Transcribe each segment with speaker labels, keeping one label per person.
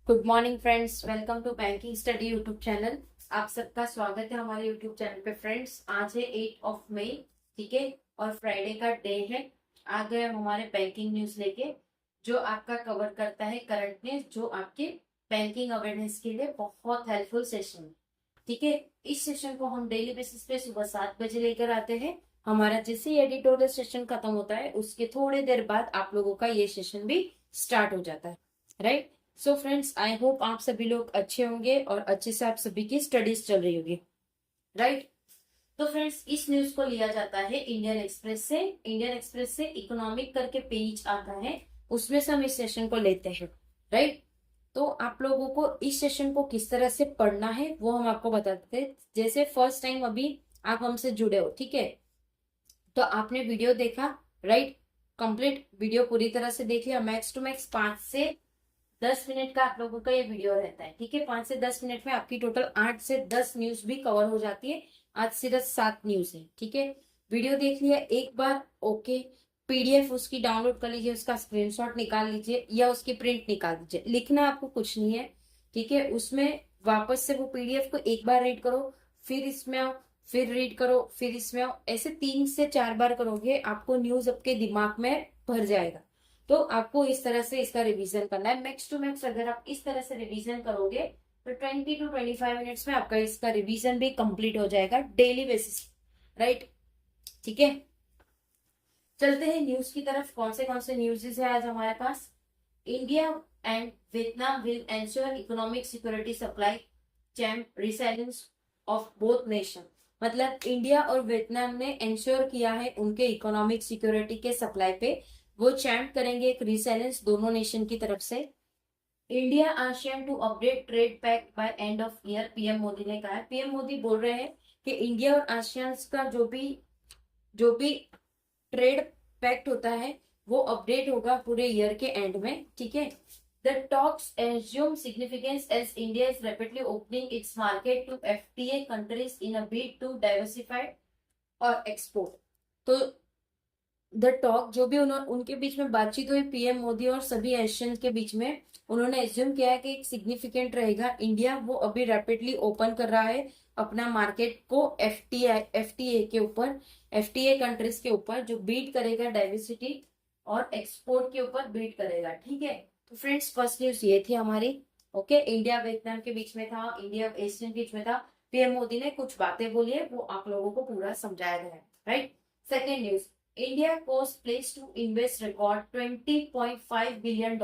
Speaker 1: Good morning friends, welcome to banking study YouTube channel. आप सबका स्वागत है हमारे यूट्यूब चैनल पे। फ्रेंड्स, आज है 8 मई, ठीक है, और फ्राइडे का डे है। आ गए हम हमारे बैंकिंग न्यूज लेके, जो आपका कवर करता है करंट न्यूज, जो आपके बैंकिंग अवेयरनेस के लिए बहुत हेल्पफुल सेशन है। ठीक है, इस सेशन को हम डेली बेसिस पे सुबह 7 बजे लेकर आते हैं। हमारा जैसे ही एडिटोरियल सेशन खत्म होता है, उसके थोड़ी देर बाद आप लोगों का ये सेशन भी स्टार्ट हो जाता है, right. So friends, I hope आप सभी लोग अच्छे होंगे और अच्छे से आप सभी की स्टडीज चल रही होगी, राइट। तो फ्रेंड्स, इस न्यूज को लिया जाता है इंडियन एक्सप्रेस से। इंडियन एक्सप्रेस से इकोनॉमिक करके पेज आता है, उसमें से हम इस सेशन को लेते हैं, राइट। तो आप लोगों को इस सेशन को किस तरह से पढ़ना है वो हम आपको बताते हैं। जैसे फर्स्ट टाइम अभी आप हमसे जुड़े हो, ठीक है, तो आपने वीडियो देखा, राइट। कंप्लीट वीडियो पूरी तरह से देख लिया। मैक्स टू मैक्स 5 से 10 मिनट का आप लोगों का ये वीडियो रहता है, ठीक है। 5 से 10 मिनट में आपकी टोटल 8 से 10 न्यूज भी कवर हो जाती है। आज सिर्फ 7 न्यूज है, ठीक है। वीडियो देख लिया एक बार, ओके। पीडीएफ उसकी डाउनलोड कर लीजिए, उसका स्क्रीनशॉट निकाल लीजिए या उसकी प्रिंट निकाल लीजिए। लिखना आपको कुछ नहीं है, ठीक है। उसमें वापस से वो पीडीएफ को एक बार रीड करो, फिर इसमें आओ, फिर रीड करो, फिर इसमें आओ। ऐसे 3 से 4 बार करोगे, आपको न्यूज आपके दिमाग में भर जाएगा। तो आपको इस तरह से इसका रिवीजन करना है। मैक्स टू मैक्स अगर आप इस तरह से रिवीजन करोगे तो 20 to 25 मिनट्स में आपका इसका रिवीजन भी कंप्लीट हो जाएगा डेली बेसिस, राइट। ठीक है, चलते हैं न्यूज की तरफ। कौन से न्यूज़ है आज हमारे पास। India and Vietnam will ensure economic security supply chain resilience of both nation. मतलब इंडिया और वियतनाम ने एंश्योर किया है उनके इकोनॉमिक सिक्योरिटी के सप्लाई पे, वो चैम्प करेंगे एक रिसाइलेंस दोनों नेशन की तरफ से। India ASEAN to update trade pact by end of year, PM Modi ने कहा है। पीएम मोदी बोल रहे हैं कि इंडिया और आसियान का जो भी ट्रेड पैक्ट होता है वो अपडेट होगा पूरे ईयर के एंड में, ठीक है। The talks assume significance as India is rapidly opening its market to FTA countries in a bid to diversify और एक्सपोर्ट। तो द टॉक जो भी उनके बीच में बातचीत हुई, पीएम मोदी और सभी एशियन के बीच में, उन्होंने एज्यूम किया है कि एक सिग्निफिकेंट रहेगा। इंडिया वो अभी रैपिडली ओपन कर रहा है अपना मार्केट को एफटीए के ऊपर, एफटीए कंट्रीज के ऊपर, जो बीट करेगा डाइवर्सिटी और एक्सपोर्ट के ऊपर बीट करेगा, ठीक है। तो फ्रेंड्स, फर्स्ट न्यूज ये थी हमारी, ओके। इंडिया वियतनाम के बीच में था, इंडिया एशियन के बीच में था। पीएम मोदी ने कुछ बातें बोली है, वो आप लोगों को पूरा समझाया गया है, right. Second news, India was placed to invest record $20.5 billion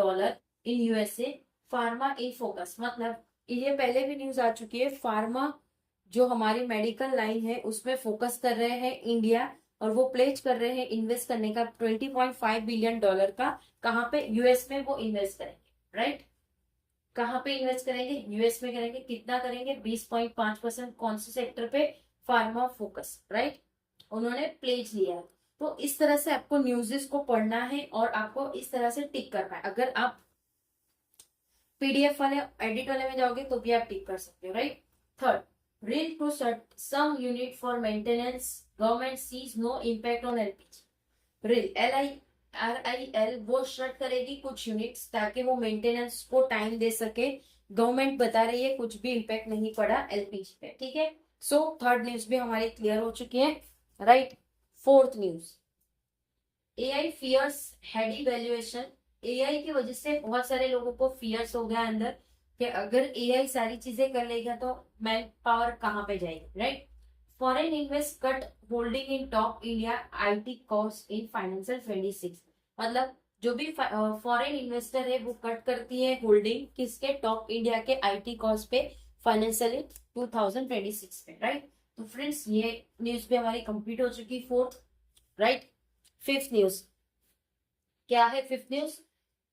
Speaker 1: in USA pharma in focus. मतलब ये पहले भी न्यूज आ चुकी है, फार्मा जो हमारी मेडिकल लाइन है उसमें फोकस कर रहे हैं इंडिया, और वो प्लेज कर रहे हैं इन्वेस्ट करने का $20.5 बिलियन का। कहाँ पे? यूएस में वो इन्वेस्ट करेंगे, राइट। कहाँ पे इन्वेस्ट करेंगे? यूएस में करेंगे। कितना करेंगे? 20.5%। कौन से सेक्टर पे? Pharma focus, right. उन्होंने प्लेज लिया है। तो इस तरह से आपको न्यूज़ेस को पढ़ना है और आपको इस तरह से टिक करना है। अगर आप पीडीएफ वाले एडिट वाले में जाओगे तो भी आप टिक कर सकते हो, right. Third, RIL to some unit for maintenance, government sees no impact on LPG. RIL RIL वो शट करेगी कुछ यूनिट्स ताकि वो मेंटेनेंस को टाइम दे सके। गवर्नमेंट बता रही है कुछ भी इम्पैक्ट नहीं पड़ा एलपीजी पे, ठीक है। सो थर्ड न्यूज भी हमारी क्लियर हो चुकी है, right. Fourth news, AI fears heady valuation. AI की वजह से बहुत सारे लोगों को फियर्स हो गया अंदर कि अगर एआई सारी चीजें कर लेगा तो मैन पावर कहाँ पे जाएगी, right. Foreign invest cut holding in top India IT cost in financial 26। मतलब जो भी फॉरेन इन्वेस्टर है वो कट करती है होल्डिंग किसके? टॉप इंडिया के आईटी कॉस्ट पे फाइनेंशियल 2026 पे, राइट। तो फ्रेंड्स, ये न्यूज भी हमारी कंप्लीट हो चुकी, फोर्थ, राइट। फिफ्थ न्यूज क्या है? Fifth news,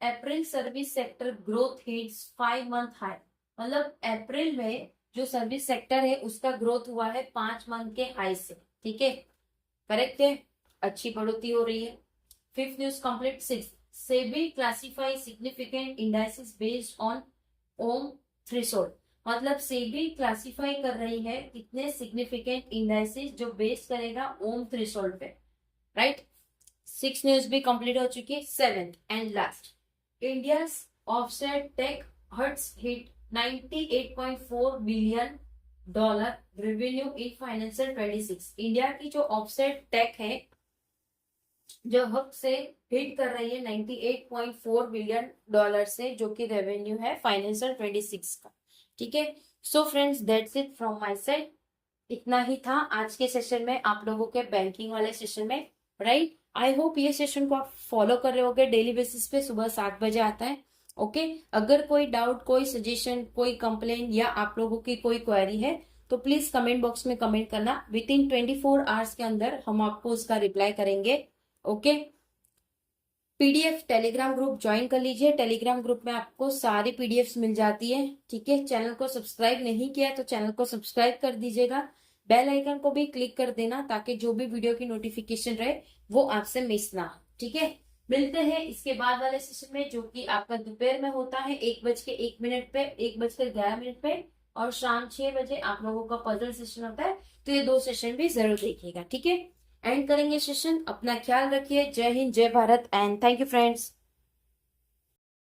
Speaker 1: April service sector growth hits 5 month high. मतलब अप्रैल में जो सर्विस सेक्टर है उसका ग्रोथ हुआ है 5 मंथ के हाई से, ठीक है, करेक्ट है, अच्छी बढ़ोतरी हो रही है। Fifth news complete. Six, SEBI classify significant indices based on AUM threshold. मतलब सेबी क्लासिफाई कर रही है कितने सिग्निफिकेंट इंडाइसिस जो बेस करेगा ओम थ्रेशोल्ड पे, राइट। 6 न्यूज भी कंप्लीट हो चुकी है। Seventh and last, India offset tech Hertz hit $98.4 billion revenue in financial 26। India की जो ऑफसेट टेक है जो हक से हिट कर रही है 98.4 बिलियन डॉलर से, जो कि रेवेन्यू है फाइनेंशियल 26 का। ठीक है, so friends that's it from my side. इतना ही था आज के सेशन में, आप लोगों के बैंकिंग वाले सेशन में, राइट। आई होप ये सेशन को आप फॉलो कर रहे होगे। डेली बेसिस पे सुबह 7 बजे आता है। ओके, अगर कोई डाउट, कोई सजेशन, कोई कंप्लेन या आप लोगों की कोई क्वेरी है तो प्लीज कमेंट बॉक्स में कमेंट करना। विद इन 24 आवर्स के अंदर हम आपको उसका रिप्लाई करेंगे। Okay, PDF Telegram group join कर लीजिए। टेलीग्राम ग्रुप में आपको सारी पीडीएफ्स मिल जाती है। ठीक है, चैनल को सब्सक्राइब नहीं किया तो चैनल को सब्सक्राइब कर दीजिएगा। बेल आइकन को भी क्लिक कर देना ताकि जो भी वीडियो की नोटिफिकेशन रहे वो आपसे मिस ना हो। ठीक है, मिलते हैं इसके बाद वाले सेशन में, जो कि आपका दोपहर में होता है 1:01 पे, 1:11 पे, और शाम 6 बजे आप लोगों का पजल सेशन होता है। तो ये 2 सेशन भी जरूर देखिएगा। ठीक है, एंड करेंगे सेशन। अपना ख्याल रखिए। जय हिंद, जय Bharat, and thank you friends.